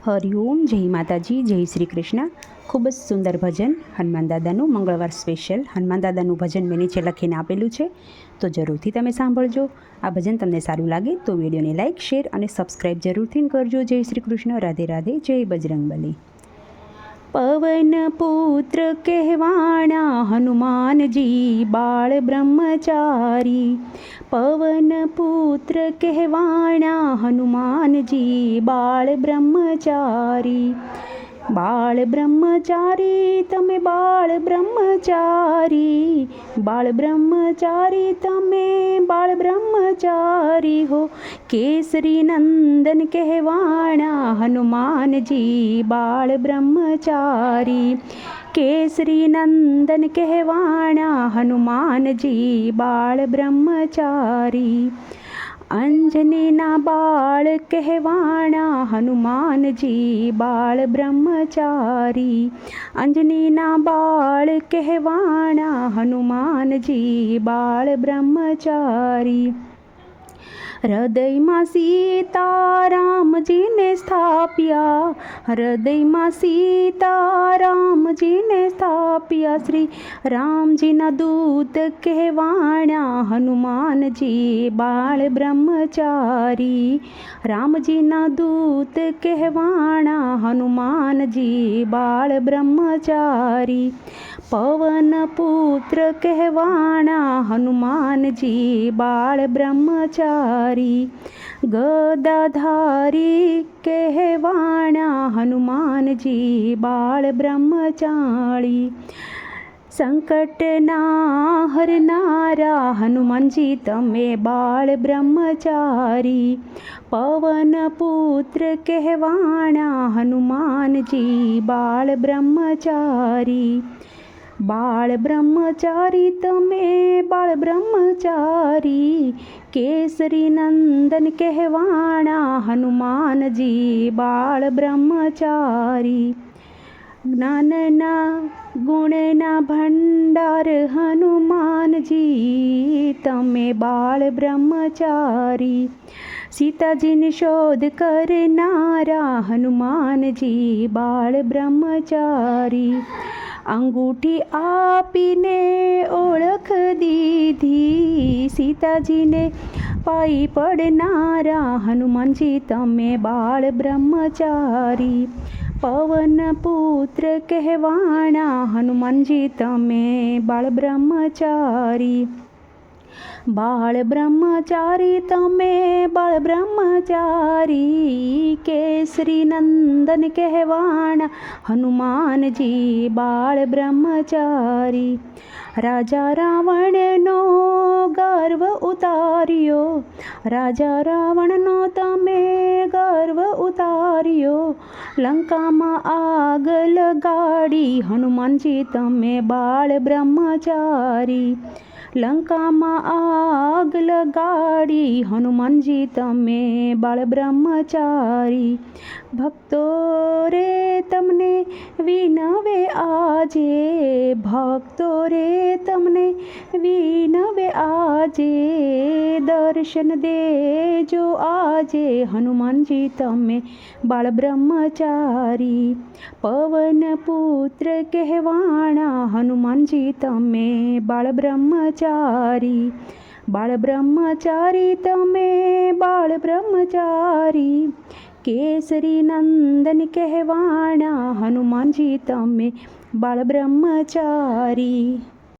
હરિઓમ, જય માતાજી, જય શ્રી કૃષ્ણ। ખૂબ જ સુંદર ભજન હનુમાન દાદાનું મંગળવાર સ્પેશિયલ હનુમાન દાદાનું ભજન મેં નીચે લખીને આપેલું છે, તો જરૂરથી તમે સાંભળજો। આ ભજન તમને સારું લાગે તો વિડીયોને લાઇક, શેર અને સબસ્ક્રાઈબ જરૂરથી કરજો। જય શ્રી કૃષ્ણ, રાધે રાધે, જય બજરંગબલી। પવન પુત્ર કહેવાણા હનુમાનજી બાળ બ્રહ્મચારી। પવન પુત્ર કહેવાણા હનુમાનજી બાળ બ્રહ્મચારી। બાળ બ્રહ્મચારી તમે બાળ બ્રહ્મચારી। બાળ બ્રહ્મચારી તમે બાળ બ્રહ્મચારી હો। કેસરી નંદન કહેવાણા હનુમાનજી બાળ બ્રહ્મચારી। કેસરી નંદન કહેવાણા હનુમાનજી બાળ બ્રહ્મચારી। અંજનીના બાળ કહેવાણા હનુમાનજી બાળ બ્રહ્મચારી। અંજનીના બાળ કહેવાણા હનુમાનજી બાળ બ્રહ્મચારી। હૃદયમાં સીતારામજીને સ્થાપ્યા। હૃદયમાં સીતારામજીને સ્થાપ્યા। શ્રી રામજીના દૂત કહેવાણા હનુમાનજી બાળ બ્રહ્મચારી। રામજીના દૂત કહેવાણા હનુમાનજી બાળ બ્રહ્મચારી। પવન પુત્ર કહેવાણા હનુમાનજી બાળ બ્રહ્મચારી। ગદાધારી કહેવાણા હનુમાનજી બાળ બ્રહ્મચારી। સંકટના હરનારા હનુમાનજી તમે બાળ બ્રહ્મચારી। પવન પુત્ર કહેવાણા હનુમાનજી બાળ બ્રહ્મચારી। બાળ બ્રહ્મચારી તમે બાળ બ્રહ્મચારી। કેસરી નંદન કહેવાણા હનુમાનજી બાળ બ્રહ્મચારી। જ્ઞાનના ગુણના ભંડાર હનુમાનજી તમે બાળ બ્રહ્મચારી। સીતાજીની શોધ કરનારા હનુમાનજી બાળ બ્રહ્મચારી। અંગૂઠી આપીને ઓળખ દીધી સીતાજીને પાઈ પડનારા હનુમાનજી તમે બાળ બ્રહ્મચારી। પવન પુત્ર કહેવાણા હનુમાનજી તમે બાળ બ્રહ્મચારી। બાળ બ્રહ્મચારી તમે બાળ બ્રહ્મચારી। કેસરી નંદન કહેવાણા હનુમાનજી બાળ બ્રહ્મચારી। રાજા રાવણનો ગર્વ ઉતાર્યો। રાજા રાવણનો તમે ગર્વ ઉતાર્યો। લંકામાં આગ લગાડી હનુમાનજી તમે બાળ બ્રહ્મચારી। લંકામાં આગ લગાડી હનુમાનજી તમે બાળ બ્રહ્મચારી। ભક્તો રે તમને વિનવે આજે। ભક્તો રે તમને વિનવે આજે। દર્શન દેજો આજે હનુમાનજી તમે બાળ બ્રહ્મચારી। પવન પુત્ર કહેવાણા હનુમાનજી તમે બાળ બ્રહ્મચારી। બાળ બ્રહ્મચારી તમે બાળ બ્રહ્મચારી। કેસરી નંદન કહેવાણા હનુમાનજી તમે બાળ બ્રહ્મચારી।